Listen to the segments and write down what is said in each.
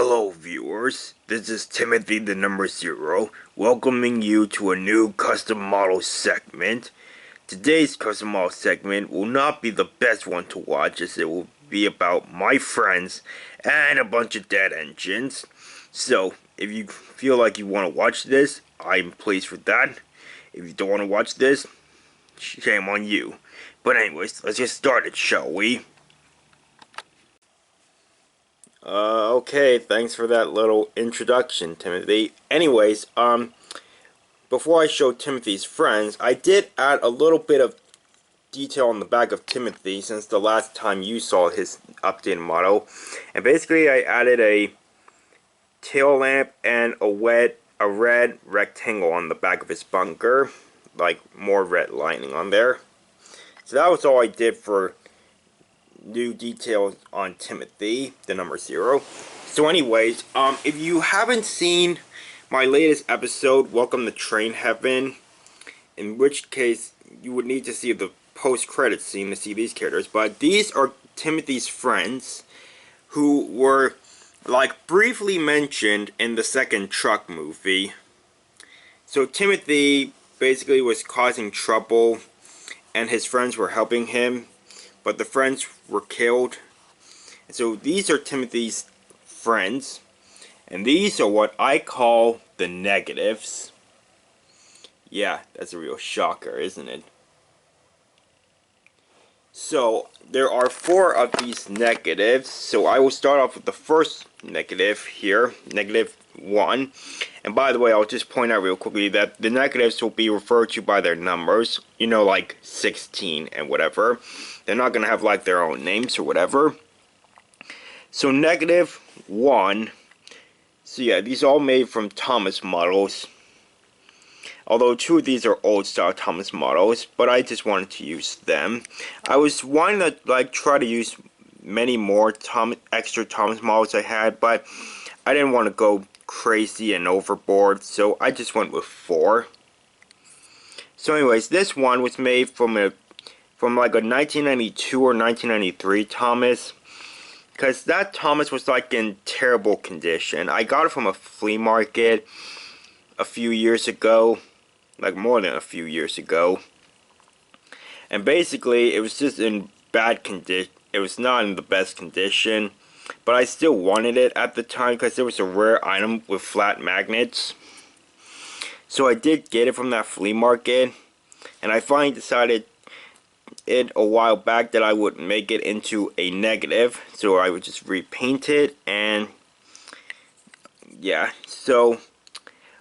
Hello viewers, this is Timothy the number 0, welcoming you to a new custom model segment. Today's custom model segment will not be the best one to watch, as it will be about my friends and a bunch of dead engines. So, if you feel like you want to watch this, I'm pleased with that. If you don't want to watch this, shame on you. But anyways, let's get started, shall we? Okay, thanks for that little introduction, Timothy. Anyways, before I show Timothy's friends, I did add a little bit of detail on the back of Timothy since the last time you saw his updated model. And basically, I added a tail lamp and a red rectangle on the back of his bunker, like more red lining on there. So that was all I did for new details on Timothy, the number 0. So anyways, if you haven't seen my latest episode, Welcome to Train Heaven, in which case you would need to see the post-credits scene to see these characters, but these are Timothy's friends who were like briefly mentioned in the second Truck movie. So Timothy basically was causing trouble and his friends were helping him, but the friends were killed. And so these are Timothy's friends, and these are what I call the negatives. Yeah, that's a real shocker, isn't it? So there are 4 of these negatives, so I will start off with the first negative here, -1. And by the way, I'll just point out real quickly that the negatives will be referred to by their numbers, you know, like 16 and whatever. They're not going to have like their own names or whatever. So -1. So yeah, these are all made from Thomas models. Although 2 of these are old style Thomas models, but I just wanted to use them. I was wanting to like try to use many more extra Thomas models I had, but I didn't want to go crazy and overboard, so I just went with 4. So anyways, this one was made from like a 1992 or 1993 Thomas, because that Thomas was like in terrible condition. I got it from a flea market a few years ago, like more than a few years ago, and basically it was just in bad condition. It was not in the best condition, but I still wanted it at the time because it was a rare item with flat magnets. So I did get it from that flea market, and I finally decided a while back that I would make it into a negative, so I would just repaint it. And yeah, so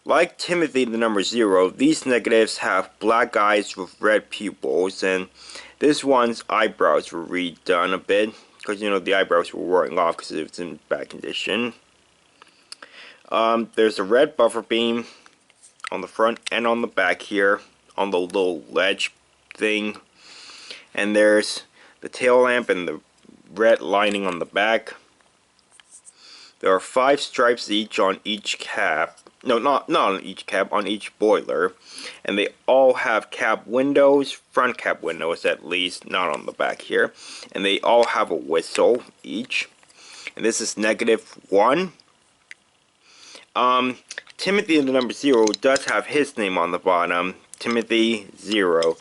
like Timothy the number 0, these negatives have black eyes with red pupils, and this one's eyebrows were redone a bit because, you know, the eyebrows were wearing off because it was in bad condition. There's a red buffer beam on the front and on the back here on the little ledge thing. And there's the tail lamp and the red lining on the back. There are 5 stripes each on each cap. No, not on each cap, on each boiler. And they all have cap windows, front cap windows at least, not on the back here. And they all have a whistle each. And this is -1. Timothy the number 0 does have his name on the bottom, Timothy 0.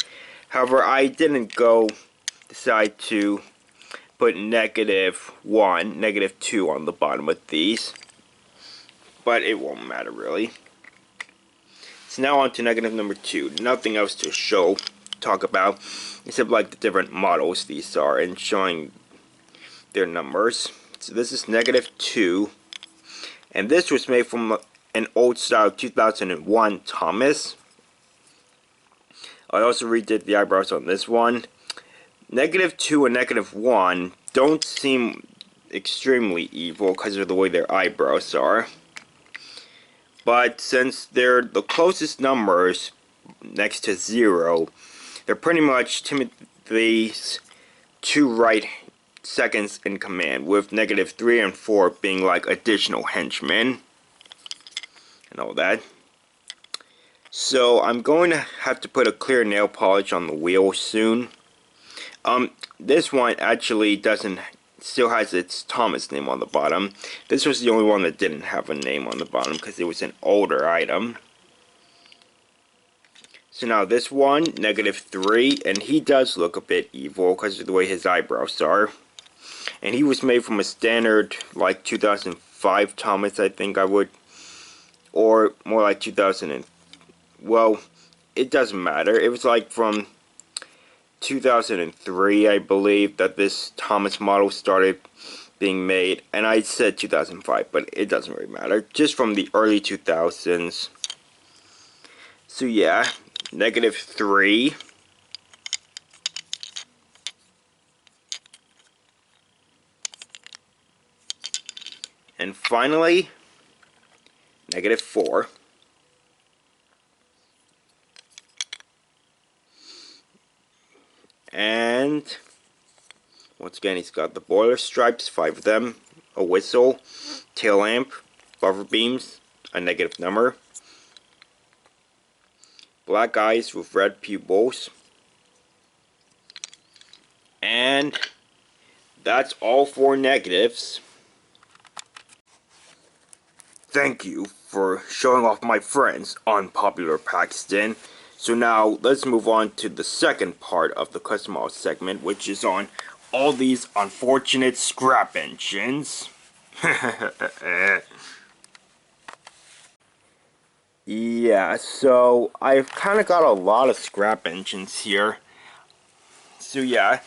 However, I didn't decide to put -1, -2 on the bottom of these, but it won't matter really. So now on to number 2. Nothing else to talk about, except like the different models these are and showing their numbers. So this is -2, and this was made from an old style 2001 Thomas. I also redid the eyebrows on this one. -2 and -1 don't seem extremely evil because of the way their eyebrows are. But since they're the closest numbers next to 0, they're pretty much Timothy's 2 right seconds in command, with -3 and 4 being like additional henchmen and all that. So I'm going to have to put a clear nail polish on the wheel soon. This one actually doesn't still has its Thomas name on the bottom. This was the only one that didn't have a name on the bottom because it was an older item. So now this one, -3, and he does look a bit evil because of the way his eyebrows are. And he was made from a standard, like 2005 Thomas, I think I would. Or more like 2000 well, it doesn't matter. It was like from 2003, I believe, that this Thomas model started being made. And I said 2005, but it doesn't really matter. Just from the early 2000s. So yeah, -3. And finally, -4. And once again, he's got the boiler stripes, 5 of them, a whistle, tail lamp, buffer beams, a negative number, black eyes with red pupils, and that's all 4 negatives. Thank you for showing off my friends on Popular Paxton. So now let's move on to the second part of the custom model segment, which is on all these unfortunate scrap engines. Yeah, so I've kind of got a lot of scrap engines here. So yeah,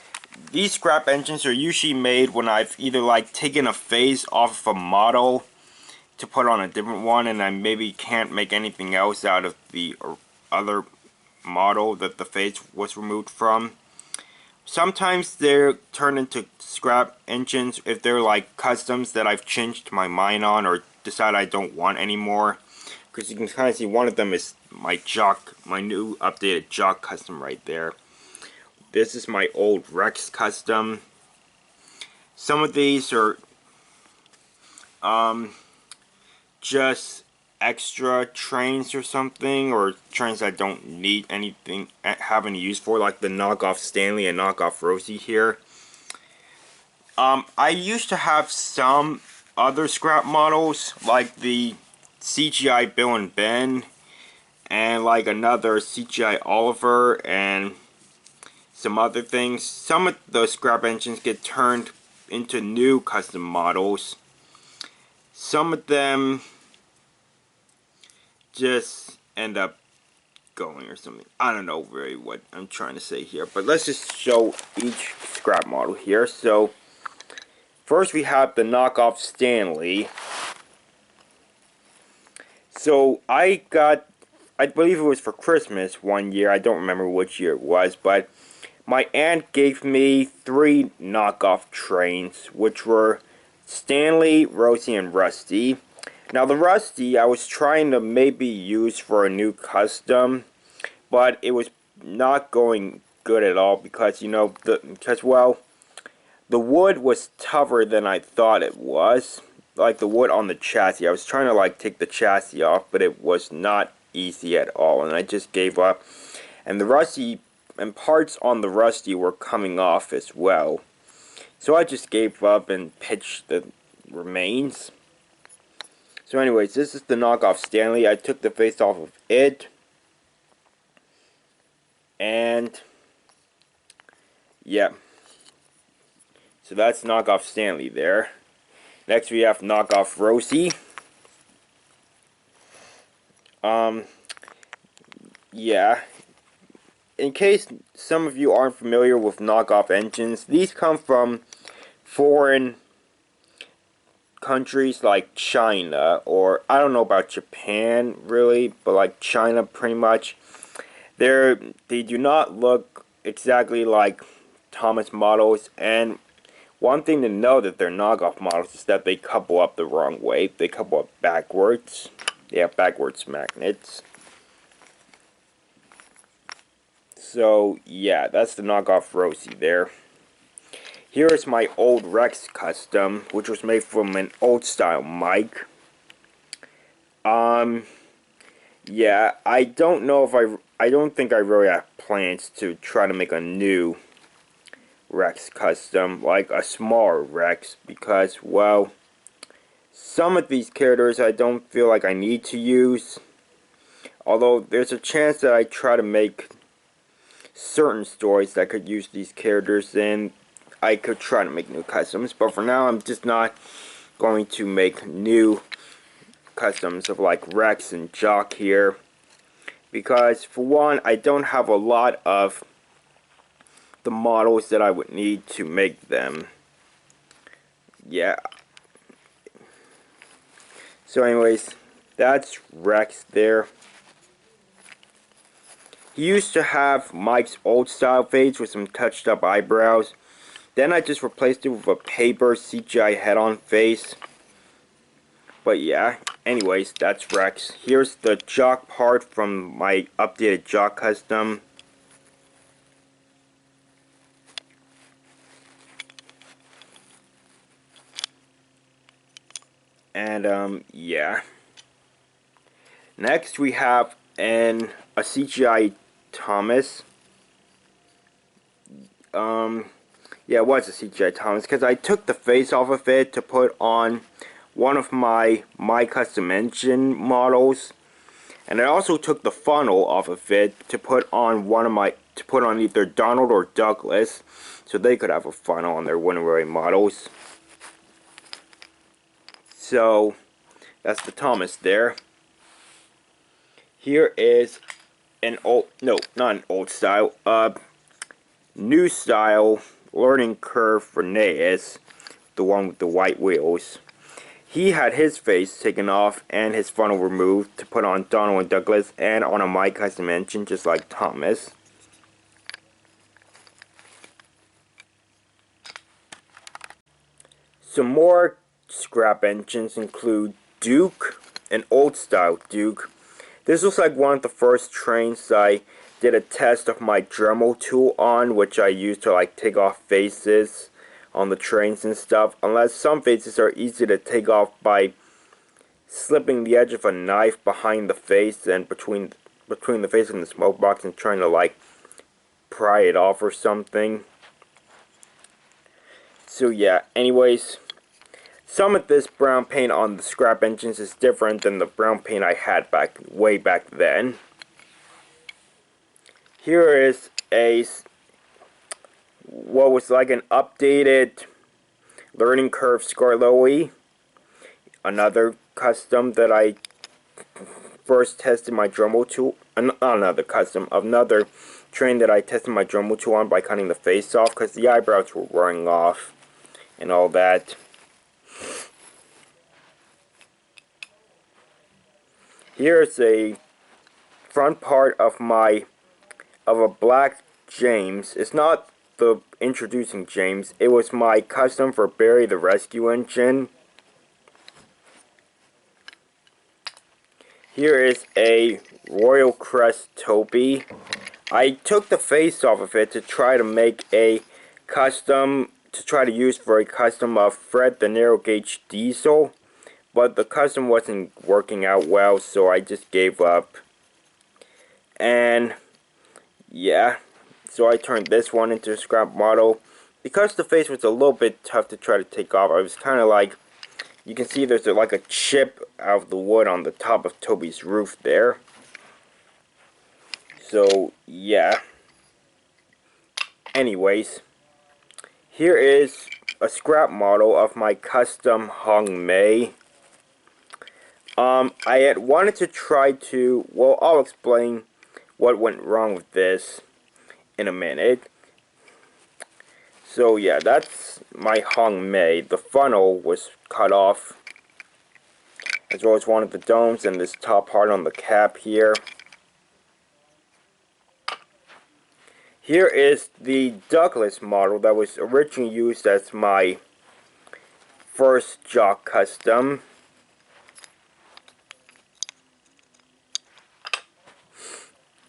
these scrap engines are usually made when I've either like taken a phase off of a model to put on a different one, and I maybe can't make anything else out of the other model that the face was removed from. Sometimes they're turned into scrap engines if they're like customs that I've changed my mind on or decide I don't want anymore. Because you can kind of see one of them is my Jock, my new updated Jock custom right there. This is my old Rex custom. Some of these are just extra trains or something, or trains I don't need anything, have any use for, like the knockoff Stanley and knockoff Rosie here. I used to have some other scrap models, like the CGI Bill and Ben, and like another CGI Oliver, and some other things. Some of those scrap engines get turned into new custom models. Some of them just end up going or something. I don't know really what I'm trying to say here, but let's just show each scrap model here. So first we have the knockoff Stanley. So I believe it was for Christmas one year, I don't remember which year it was, but my aunt gave me 3 knockoff trains, which were Stanley, Rosie, and Rusty. Now the Rusty I was trying to maybe use for a new custom, but it was not going good at all because, you know, well, the wood was tougher than I thought it was. Like the wood on the chassis. I was trying to like take the chassis off, but it was not easy at all, and I just gave up. And the Rusty and parts on the Rusty were coming off as well. So I just gave up and pitched the remains. So anyways, this is the knockoff Stanley. I took the face off of it. And yeah. So that's knockoff Stanley there. Next we have knockoff Rosie. Yeah. In case some of you aren't familiar with knockoff engines, these come from foreign countries like China, or I don't know about Japan really, but like China pretty much. They do not look exactly like Thomas models, and one thing to know that they're knockoff models is that they couple up the wrong way. They couple up backwards. They have backwards magnets. So yeah, that's the knockoff Rosie there. Here is my old Rex custom, which was made from an old style mic. Yeah, I don't know if I don't think I really have plans to try to make a new Rex custom, like a smaller Rex, because, well, some of these characters I don't feel like I need to use. Although there's a chance that I try to make certain stories that could use these characters, and I could try to make new customs. But for now, I'm just not going to make new customs of like Rex and Jock here. Because for one, I don't have a lot of the models that I would need to make them. Yeah. So anyways, that's Rex there. He used to have Mike's old style face with some touched up eyebrows. Then I just replaced it with a paper CGI head on face. But yeah, anyways, that's Rex. Here's the Jock part from my updated Jock custom. And yeah. Next we have a CGI Thomas. Yeah, it was a CGI Thomas because I took the face off of it to put on one of my custom engine models, and I also took the funnel off of it to put on either Donald or Douglas, so they could have a funnel on their Winneray models. So that's the Thomas there. Here is an old, no, not an old style, new style learning curve for Naeus, the one with the white wheels. He had his face taken off and his funnel removed to put on Donald and Douglas and on a My Custom engine just like Thomas. Some more scrap engines include Duke, an old style Duke. This was like one of the first trains I did a test of my Dremel tool on, which I used to like take off faces on the trains and stuff, unless some faces are easy to take off by slipping the edge of a knife behind the face and between the face and the smoke box and trying to like pry it off or something. So yeah, anyways, some of this brown paint on the scrap engines is different than the brown paint I had way back then. Here is what was like an updated learning curve Scarloey, another custom that I first tested my Dremel tool, another train that I tested my Dremel tool on by cutting the face off because the eyebrows were wearing off and all that. Here's a front part of a black James. It's not the introducing James. It was my custom for Barry the Rescue Engine. Here is a Royal Crest Toby. I took the face off of it to try to make a custom, to try to use for a custom of Fred the Narrow Gauge Diesel. But the custom wasn't working out well, so I just gave up. And yeah, so I turned this one into a scrap model. Because the face was a little bit tough to try to take off, I was kind of like, you can see there's like a chip out of the wood on the top of Toby's roof there. So yeah. Anyways, here is a scrap model of my custom Hung Mei. I had wanted to try to, well, I'll explain what went wrong with this in a minute. So yeah, that's my Hung Mei. The funnel was cut off, as well as one of the domes and this top part on the cap here. Here is the Douglas model that was originally used as my first Jock custom.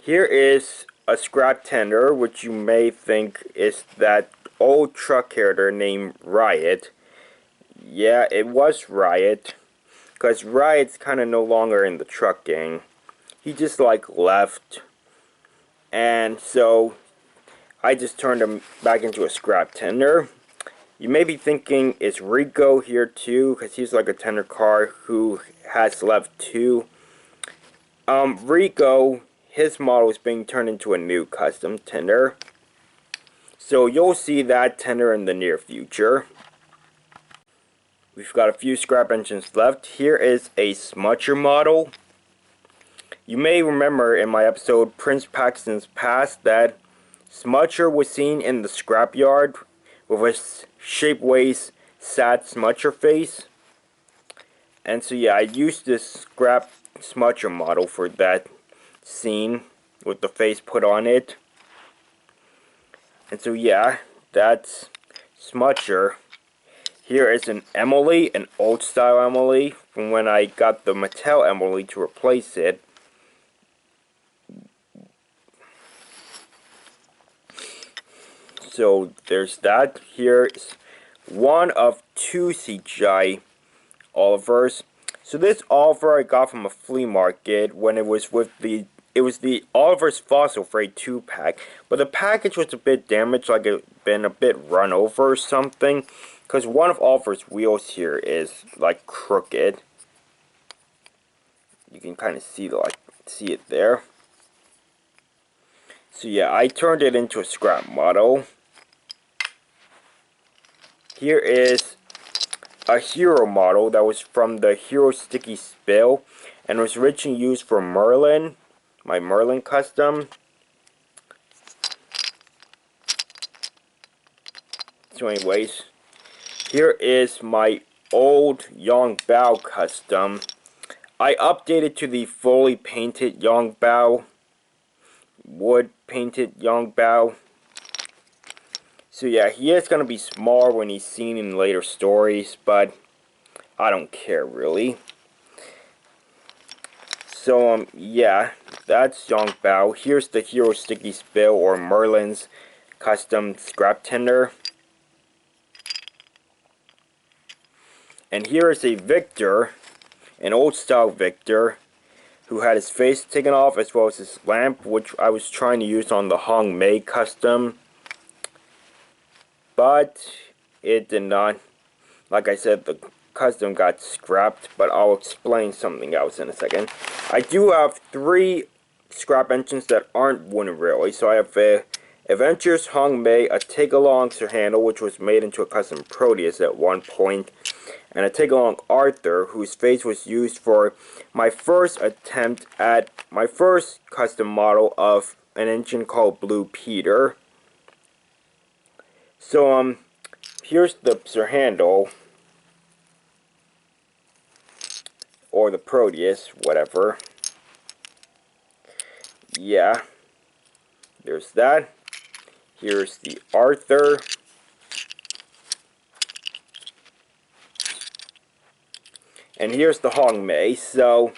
Here is a scrap tender, which you may think is that old truck character named Riot. Yeah, it was Riot, because Riot's kind of no longer in the truck gang. He just like left, and so I just turned him back into a scrap tender. You may be thinking, is Rico here too? Because he's like a tender car who has left too. Rico, his model is being turned into a new custom tender. So you'll see that tender in the near future. We've got a few scrap engines left. Here is a smudger model. You may remember in my episode Prince Paxton's Past that smudger was seen in the scrapyard with a shapeways sad smudger face. And so yeah, I used this scrap smudger model for that scene with the face put on it. And so yeah, that's smudger. Here is an Emily, an old style Emily, from when I got the Mattel Emily to replace it. So there's that. Here's one of two CGI Olivers. So this Oliver I got from a flea market when it was the Oliver's Fossil Freight 2-pack. But the package was a bit damaged, like it had been a bit run over or something. Because one of Oliver's wheels here is like crooked. You can kind of see it there. So yeah, I turned it into a scrap model. Here is a hero model that was from the Hero Sticky Spill and was originally used for Merlin, my Merlin custom. So anyways, here is my old Yong Bao custom. I updated to the fully painted Yong Bao, wood painted Yong Bao. So yeah, he is going to be smaller when he's seen in later stories, but I don't care really. So yeah, that's Yong Bao. Here's the Hero Sticky Spill or Merlin's custom scrap tender. And here is a Victor, an old style Victor, who had his face taken off as well as his lamp, which I was trying to use on the Hong Mei custom. But it did not. Like I said, the custom got scrapped, but I'll explain something else in a second. I do have 3 scrap engines that aren't wooden really. So I have a Adventures Hong Mei, a Take-Along Sir Handle, which was made into a custom Proteus at one point, and a Take-Along Arthur, whose face was used for my first attempt at my first custom model of an engine called Blue Peter. So, here's the Sir Handle, or the Proteus, whatever. Yeah, there's that. Here's the Arthur. And here's the Hong Mei. So,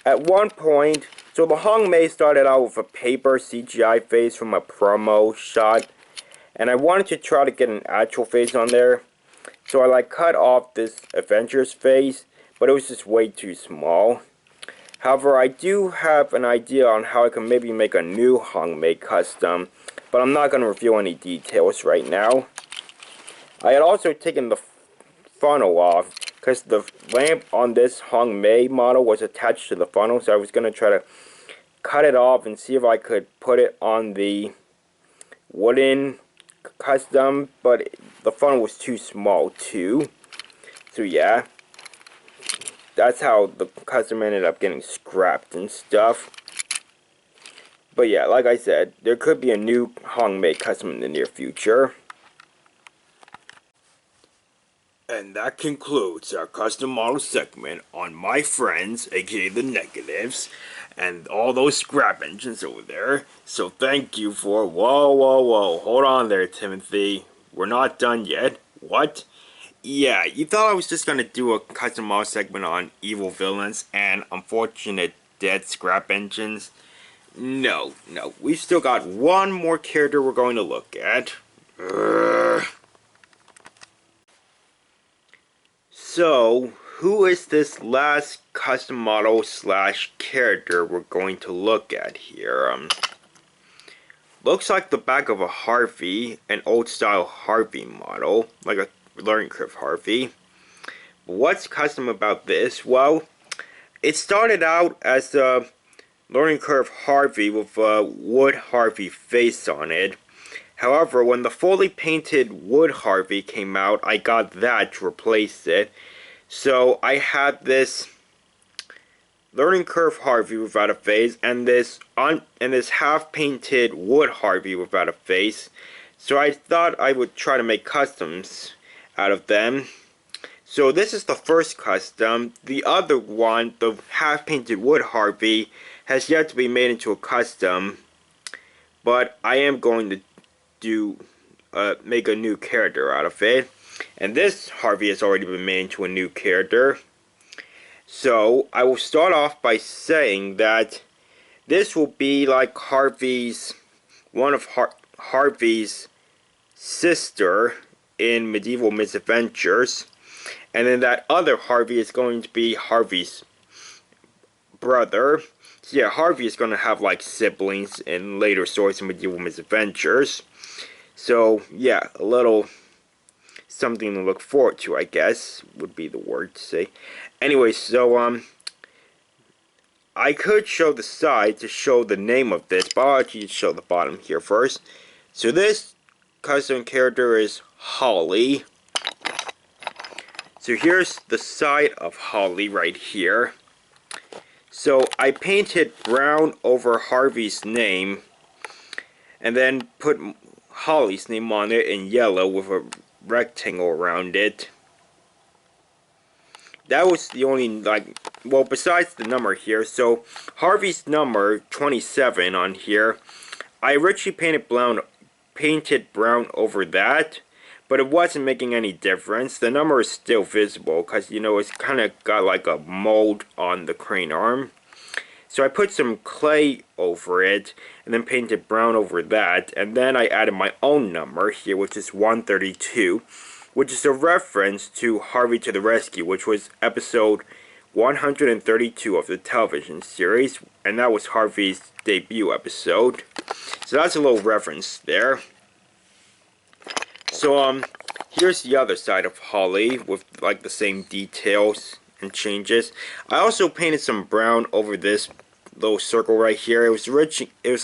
at one point, so the Hong Mei started out with a paper CGI face from a promo shot. And I wanted to try to get an actual face on there. So I cut off this Avengers face, but it was just way too small. However, I do have an idea on how I can maybe make a new Hong Mei custom, but I'm not going to reveal any details right now. I had also taken the funnel off, because the lamp on this Hong Mei model was attached to the funnel, so I was going to try to cut it off and see if I could put it on the wooden custom, but the funnel was too small too. So yeah, that's how the custom ended up getting scrapped and stuff. But yeah, like I said, there could be a new Hong Mei custom in the near future. And that concludes our custom model segment on my friends, aka the negatives, and all those scrap engines over there. So thank you for, whoa, hold on there, Timothy. We're not done yet. What? Yeah, you thought I was just gonna do a custom model segment on evil villains and unfortunate dead scrap engines. No, we've still got one more character we're going to look at. So, who is this last custom model slash character we're going to look at here? Looks like the back of a Harvey, an old style Harvey model, like a learning curve Harvey. But what's custom about this? Well, it started out as a learning curve Harvey with a wood Harvey face on it. However, when the fully painted wood Harvey came out, I got that to replace it. So I had this learning curve Harvey without a face, and this half painted wood Harvey without a face. So I thought I would try to make customs out of them. So this is the first custom. The other one, the half painted wood Harvey, has yet to be made into a custom. But I am going to make a new character out of it. And this Harvey has already been made into a new character. So I will start off by saying that this will be like one of Harvey's sister in Medieval Misadventures. And then that other Harvey is going to be Harvey's brother. So yeah, Harvey is going to have like siblings in later stories in Medieval Misadventures. So yeah, a little something to look forward to, I guess, would be the word to say. Anyway, so I could show the side to show the name of this, but I'll actually show the bottom here first. So this custom character is Holly. So here's the side of Holly right here. So I painted brown over Harvey's name and then put Holly's name on it in yellow with a rectangle around it. That was the only, well, besides the number here. So Harvey's number 27 on here, I originally painted brown over that. But it wasn't making any difference. The number is still visible because, you know, it's kind of got like a mold on the crane arm. So I put some clay over it and then painted brown over that. And then I added my own number here, which is 132, which is a reference to Harvey to the Rescue, which was episode 132 of the television series. And that was Harvey's debut episode. So that's a little reference there. So, here's the other side of Holly with, like, the same details and changes. I also painted some brown over this little circle right here. It was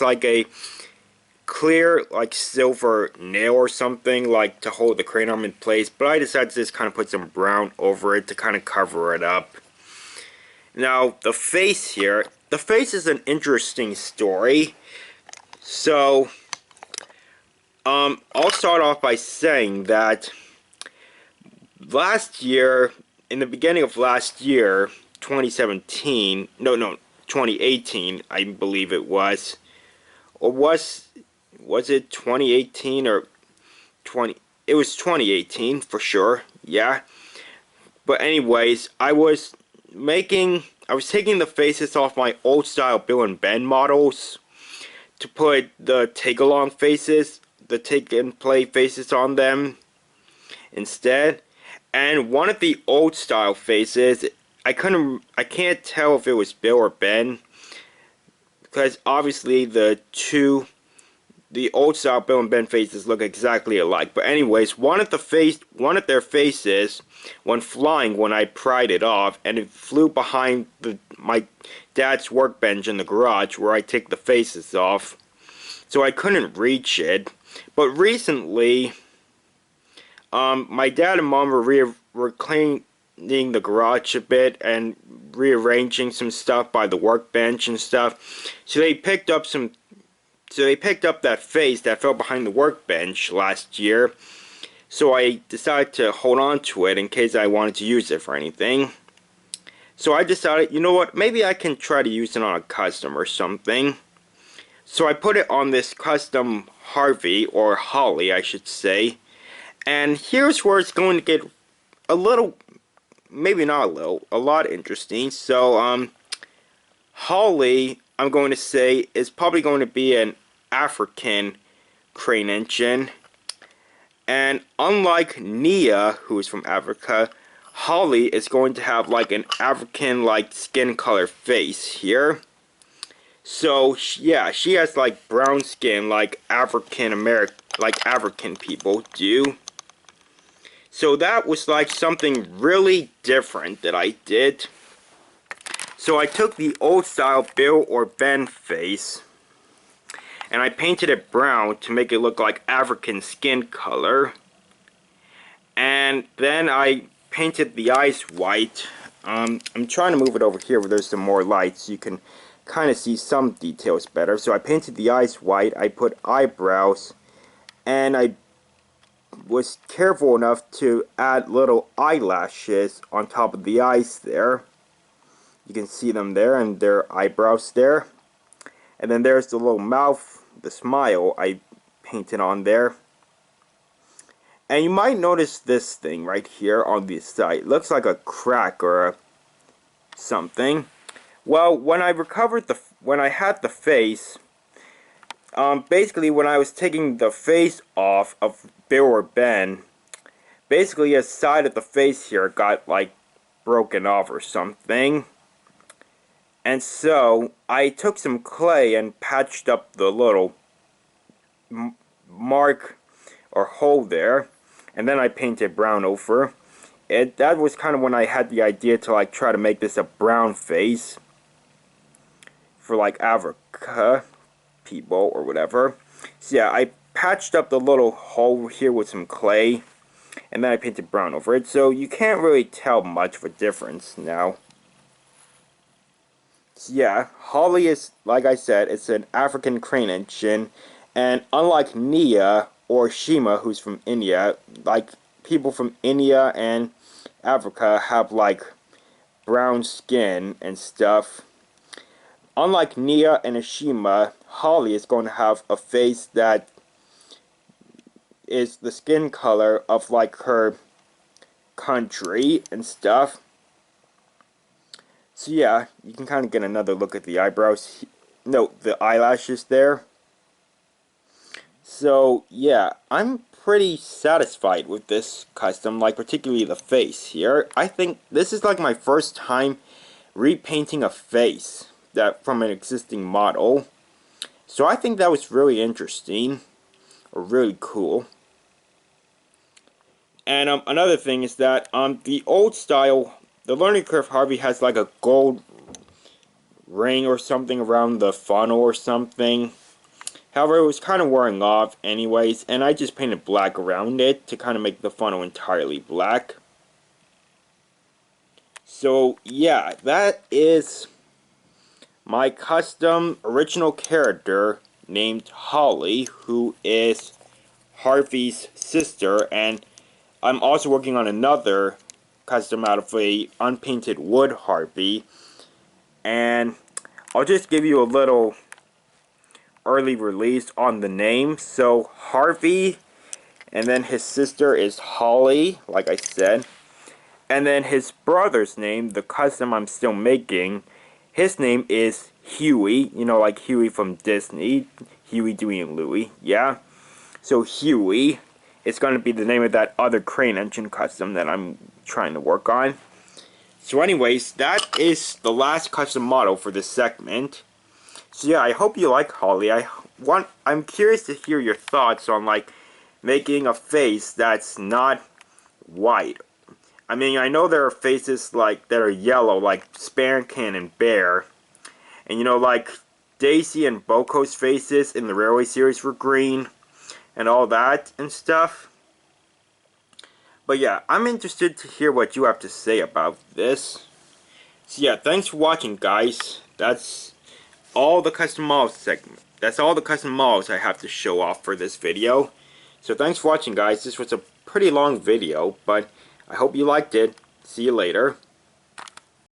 like a clear, like, silver nail or something, like, to hold the crane arm in place. But I decided to just kind of put some brown over it to kind of cover it up. Now, the face here. The face is an interesting story. So I'll start off by saying that last year, in the beginning of last year, 2017, no, 2018, I believe it was, or was it 2018 or 20, it was 2018 for sure, yeah. But anyways, I was taking the faces off my old style Bill and Ben models to put the take-along faces, the take-and-play faces on them instead. And one of the old style faces, I can't tell if it was Bill or Ben, because obviously the old style Bill and Ben faces look exactly alike. But anyways, one of their faces went flying when I pried it off, and it flew behind my dad's workbench in the garage where I take the faces off. So I couldn't reach it. But recently, my dad and mom were cleaning the garage a bit and rearranging some stuff by the workbench and stuff. So they picked up that face that fell behind the workbench last year. So I decided to hold on to it in case I wanted to use it for anything. So I decided, you know what, maybe I can try to use it on a custom or something. So I put it on this custom Harvey, or Holly I should say. And here's where it's going to get a little, maybe not a little, a lot interesting. So Holly, I'm going to say, is probably going to be an African crane engine. And unlike Nia, who is from Africa, Holly is going to have like an African like skin color face here. So yeah, she has like brown skin like African people do. So that was like something really different that I did. So I took the old style Bill or Ben face and I painted it brown to make it look like African skin color. And then I painted the eyes white. I'm trying to move it over here where there's some more light so you can kind of see some details better. So I painted the eyes white, I put eyebrows, and I was careful enough to add little eyelashes on top of the eyes there. You can see them there and their eyebrows there. And then there's the little mouth, the smile I painted on there. And you might notice this thing right here on the side. It looks like a crack or something. Well, when I had the face, basically when I was taking the face off of Bill or Ben, basically a side of the face here got like broken off or something. And so I took some clay and patched up the little mark or hole there. And then I painted brown over. That was kind of when I had the idea to like try to make this a brown face for like Africa people or whatever. So yeah, I patched up the little hole here with some clay, and then I painted brown over it. So you can't really tell much of a difference now. So yeah, Holly is, like I said, it's an African crane engine, and unlike Nia or Shima, who's from India, like people from India and Africa have like brown skin and stuff. Unlike Nia and Ashima, Holly is going to have a face that is the skin color of like her country and stuff. So yeah, you can kind of get another look at the eyebrows. No, the eyelashes there. So yeah, I'm pretty satisfied with this custom, like particularly the face here. I think this is like my first time repainting a face that from an existing model. So I think that was really interesting, or really cool. And another thing is that the old style, the Learning Curve Harvey has like a gold ring or something around the funnel or something. However, it was kind of wearing off anyways, and I just painted black around it to kind of make the funnel entirely black. So yeah, that is my custom original character named Holly, who is Harvey's sister, and I'm also working on another custom out of a unpainted wood Harvey, and I'll just give you a little early release on the name. So Harvey, and then his sister is Holly, like I said, and then his brother's name, the custom I'm still making, his name is Huey, you know, like Huey from Disney, Huey, Dewey, and Louie, yeah. So Huey, it's going to be the name of that other crane engine custom that I'm trying to work on. So anyways, that is the last custom model for this segment. So yeah, I hope you like Holly. I'm curious to hear your thoughts on like making a face that's not white. I mean, I know there are faces like that are yellow, like Spankin and Bear, and you know, like Daisy and Boko's faces in the Railway series were green, and all that and stuff. But yeah, I'm interested to hear what you have to say about this. So yeah, thanks for watching, guys. That's all the custom models segment. That's all the custom models I have to show off for this video. So thanks for watching, guys. This was a pretty long video, but I hope you liked it. See you later.